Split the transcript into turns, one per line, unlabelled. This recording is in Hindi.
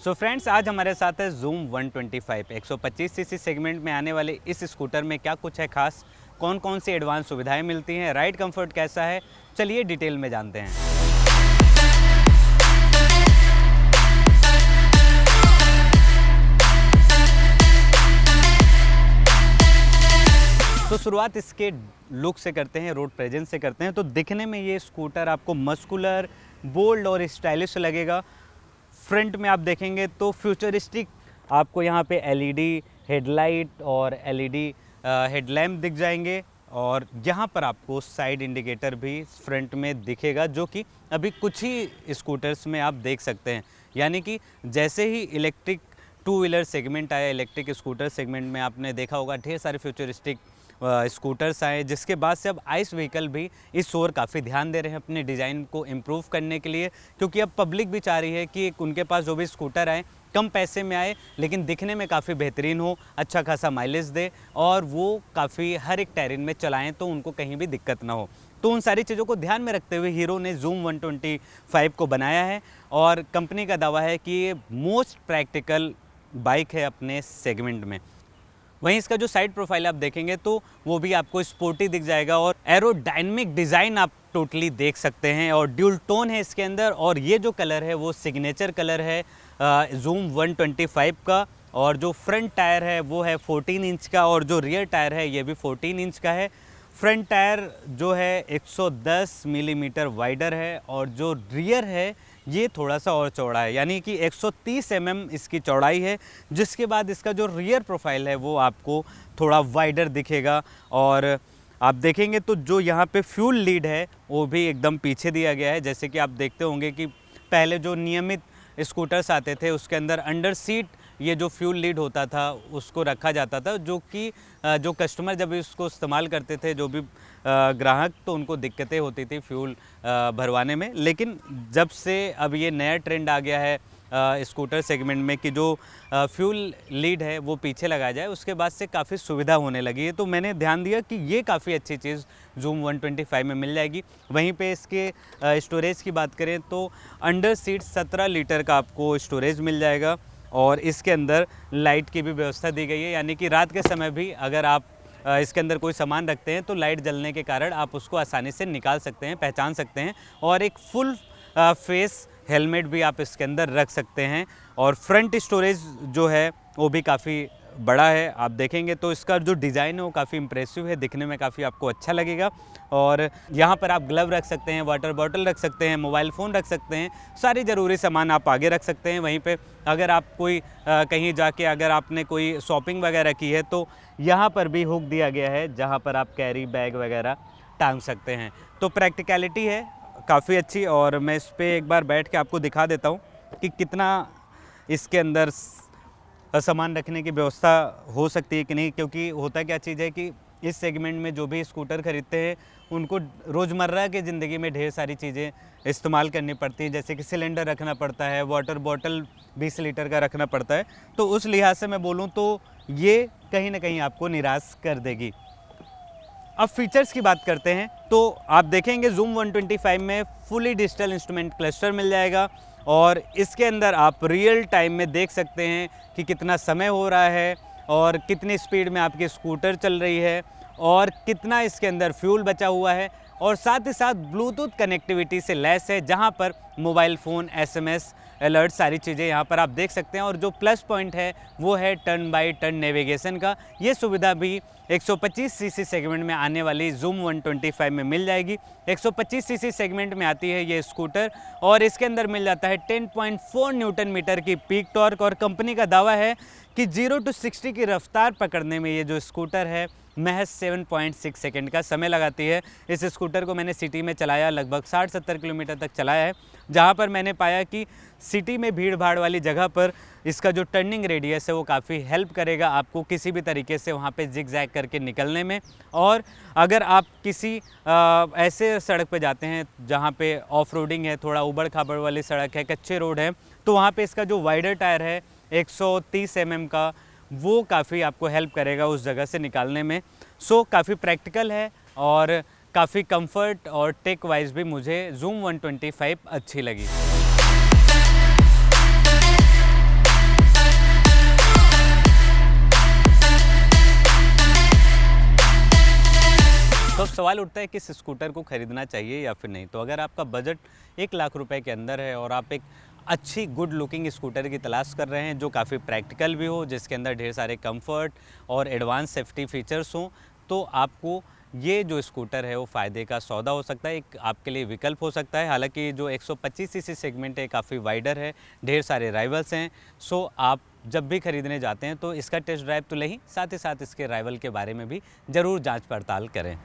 सो फ्रेंड्स, आज हमारे साथ है Zoom 125 125 सीसी सेगमेंट में आने वाले इस स्कूटर में क्या कुछ है खास, कौन कौन सी एडवांस सुविधाएं मिलती हैं, राइड कंफर्ट कैसा है, चलिए डिटेल में जानते हैं। तो शुरुआत इसके लुक से करते हैं, रोड प्रेजेंस से करते हैं। तो दिखने में ये स्कूटर आपको मस्कुलर, बोल्ड और स्टाइलिश लगेगा। फ्रंट में आप देखेंगे तो फ्यूचरिस्टिक आपको यहाँ पे एलईडी हेडलाइट और एलईडी हेडलैम्प दिख जाएंगे, और यहाँ पर आपको साइड इंडिकेटर भी फ्रंट में दिखेगा, जो कि अभी कुछ ही स्कूटर्स में आप देख सकते हैं। यानी कि जैसे ही इलेक्ट्रिक टू व्हीलर सेगमेंट आया, इलेक्ट्रिक स्कूटर सेगमेंट में आपने देखा होगा ढेर सारे फ्यूचरिस्टिक स्कूटर्स आए, जिसके बाद से अब आइस व्हीकल भी इस ओर काफ़ी ध्यान दे रहे हैं अपने डिज़ाइन को इम्प्रूव करने के लिए, क्योंकि अब पब्लिक भी चाह रही है कि उनके पास जो भी स्कूटर आए कम पैसे में आए, लेकिन दिखने में काफ़ी बेहतरीन हो, अच्छा खासा माइलेज दे और वो काफ़ी हर एक टेरेन में चलाएं तो उनको कहीं भी दिक्कत ना हो। तो उन सारी चीज़ों को ध्यान में रखते हुए हीरो ने Zoom 125 को बनाया है, और कंपनी का दावा है कि ये मोस्ट प्रैक्टिकल बाइक है अपने सेगमेंट में। वहीं इसका जो साइड प्रोफाइल आप देखेंगे तो वो भी आपको स्पोर्टी दिख जाएगा, और एरोडायनेमिक डिज़ाइन आप टोटली देख सकते हैं, और ड्यूल टोन है इसके अंदर। और ये जो कलर है वो सिग्नेचर कलर है Zoom 125 का, और जो फ्रंट टायर है वो है 14 इंच का, और जो रियर टायर है ये भी 14 इंच का है। फ्रंट टायर जो है 110 मिलीमीटर वाइडर है, और जो रियर है ये थोड़ा सा और चौड़ा है, यानी कि 130 इसकी चौड़ाई है, जिसके बाद इसका जो रियर प्रोफाइल है वो आपको थोड़ा वाइडर दिखेगा। और आप देखेंगे तो जो यहाँ पे फ्यूल लीड है वो भी एकदम पीछे दिया गया है। जैसे कि आप देखते होंगे कि पहले जो नियमित स्कूटर्स आते थे उसके अंदर अंडर सीट ये जो फ्यूल लीड होता था उसको रखा जाता था, जो कि जो कस्टमर जब इसको इस्तेमाल करते थे, जो भी ग्राहक, तो उनको दिक्कतें होती थी फ्यूल भरवाने में। लेकिन जब से अब ये नया ट्रेंड आ गया है स्कूटर सेगमेंट में कि जो फ्यूल लीड है वो पीछे लगाया जाए, उसके बाद से काफ़ी सुविधा होने लगी है। तो मैंने ध्यान दिया कि ये काफ़ी अच्छी चीज़ Zoom 125 में मिल जाएगी। वहीं पे इसके स्टोरेज की बात करें तो अंडर सीट 17 लीटर का आपको स्टोरेज मिल जाएगा, और इसके अंदर लाइट की भी व्यवस्था दी गई है, यानी कि रात के समय भी अगर आप इसके अंदर कोई सामान रखते हैं तो लाइट जलने के कारण आप उसको आसानी से निकाल सकते हैं, पहचान सकते हैं। और एक फुल फेस हेलमेट भी आप इसके अंदर रख सकते हैं, और फ्रंट स्टोरेज जो है वो भी काफ़ी बड़ा है। आप देखेंगे तो इसका जो डिज़ाइन है वो काफ़ी इम्प्रेसिव है, दिखने में काफ़ी आपको अच्छा लगेगा। और यहाँ पर आप ग्लव रख सकते हैं, वाटर बॉटल रख सकते हैं, मोबाइल फ़ोन रख सकते हैं, सारी ज़रूरी सामान आप आगे रख सकते हैं। वहीं पे अगर आप कोई कहीं जाके अगर आपने कोई शॉपिंग वगैरह की है तो यहाँ पर भी हुक दिया गया है, जहाँ पर आप कैरी बैग वगैरह टांग सकते हैं। तो प्रैक्टिकलिटी है काफ़ी अच्छी, और मैं इस पर एक बार बैठ के आपको दिखा देता हूँ कि कितना इसके अंदर सामान रखने की व्यवस्था हो सकती है कि नहीं। क्योंकि होता क्या चीज़ है कि इस सेगमेंट में जो भी स्कूटर खरीदते हैं उनको रोज़मर्रा की ज़िंदगी में ढेर सारी चीज़ें इस्तेमाल करनी पड़ती हैं, जैसे कि सिलेंडर रखना पड़ता है, वाटर बॉटल 20 लीटर का रखना पड़ता है। तो उस लिहाज से मैं बोलूँ तो ये कहीं ना कहीं आपको निराश कर देगी। अब फीचर्स की बात करते हैं तो आप देखेंगे Zoom 125 में फुली डिजिटल इंस्ट्रूमेंट क्लस्टर मिल जाएगा, और इसके अंदर आप रियल टाइम में देख सकते हैं कि कितना समय हो रहा है, और कितनी स्पीड में आपकी स्कूटर चल रही है, और कितना इसके अंदर फ्यूल बचा हुआ है, और साथ ही साथ ब्लूटूथ कनेक्टिविटी से लैस है, जहां पर मोबाइल फ़ोन, SMS, अलर्ट, सारी चीज़ें यहाँ पर आप देख सकते हैं। और जो प्लस पॉइंट है वो है टर्न बाय टर्न नेविगेशन का। ये सुविधा भी 125 सीसी सेगमेंट में आने वाली Zoom 125 में मिल जाएगी। 125 सीसी सेगमेंट में आती है ये स्कूटर, और इसके अंदर मिल जाता है 10.4 न्यूटन मीटर की पीक टॉर्क, और कंपनी का दावा है कि 0 to 60 की रफ्तार पकड़ने में ये जो स्कूटर है महज 7.6 सेकंड का समय लगाती है। इस स्कूटर को मैंने सिटी में चलाया, लगभग 60-70 किलोमीटर तक चलाया है, जहां पर मैंने पाया कि सिटी में भीड़ भाड़ वाली जगह पर इसका जो टर्निंग रेडियस है वो काफ़ी हेल्प करेगा आपको किसी भी तरीके से वहाँ पे जिग जैग करके निकलने में। और अगर आप किसी ऐसे सड़क पे जाते हैं जहाँ पे ऑफ रोडिंग है, थोड़ा उबड़ खाबड़ वाली सड़क है, कच्चे रोड है, तो वहाँ पे इसका जो वाइडर टायर है 130 का, वो काफ़ी आपको हेल्प करेगा उस जगह से निकालने में। सो काफ़ी प्रैक्टिकल है, और काफ़ी कंफर्ट और टेक वाइज भी मुझे Zoom 125 अच्छी लगी। सवाल उठता है कि इस स्कूटर को ख़रीदना चाहिए या फिर नहीं। तो अगर आपका बजट 1 लाख रुपए के अंदर है और आप एक अच्छी गुड लुकिंग स्कूटर की तलाश कर रहे हैं जो काफ़ी प्रैक्टिकल भी हो, जिसके अंदर ढेर सारे कंफर्ट और एडवांस सेफ्टी फीचर्स हों, तो आपको ये जो स्कूटर है वो फ़ायदे का सौदा हो सकता है, एक आपके लिए विकल्प हो सकता है। हालांकि जो 125 सीसी सेगमेंट है काफ़ी वाइडर है, ढेर सारे राइवल्स हैं। सो आप जब भी खरीदने जाते हैं तो इसका टेस्ट ड्राइव तो लें ही, साथ ही साथ इसके राइवल के बारे में भी ज़रूर जांच पड़ताल करें।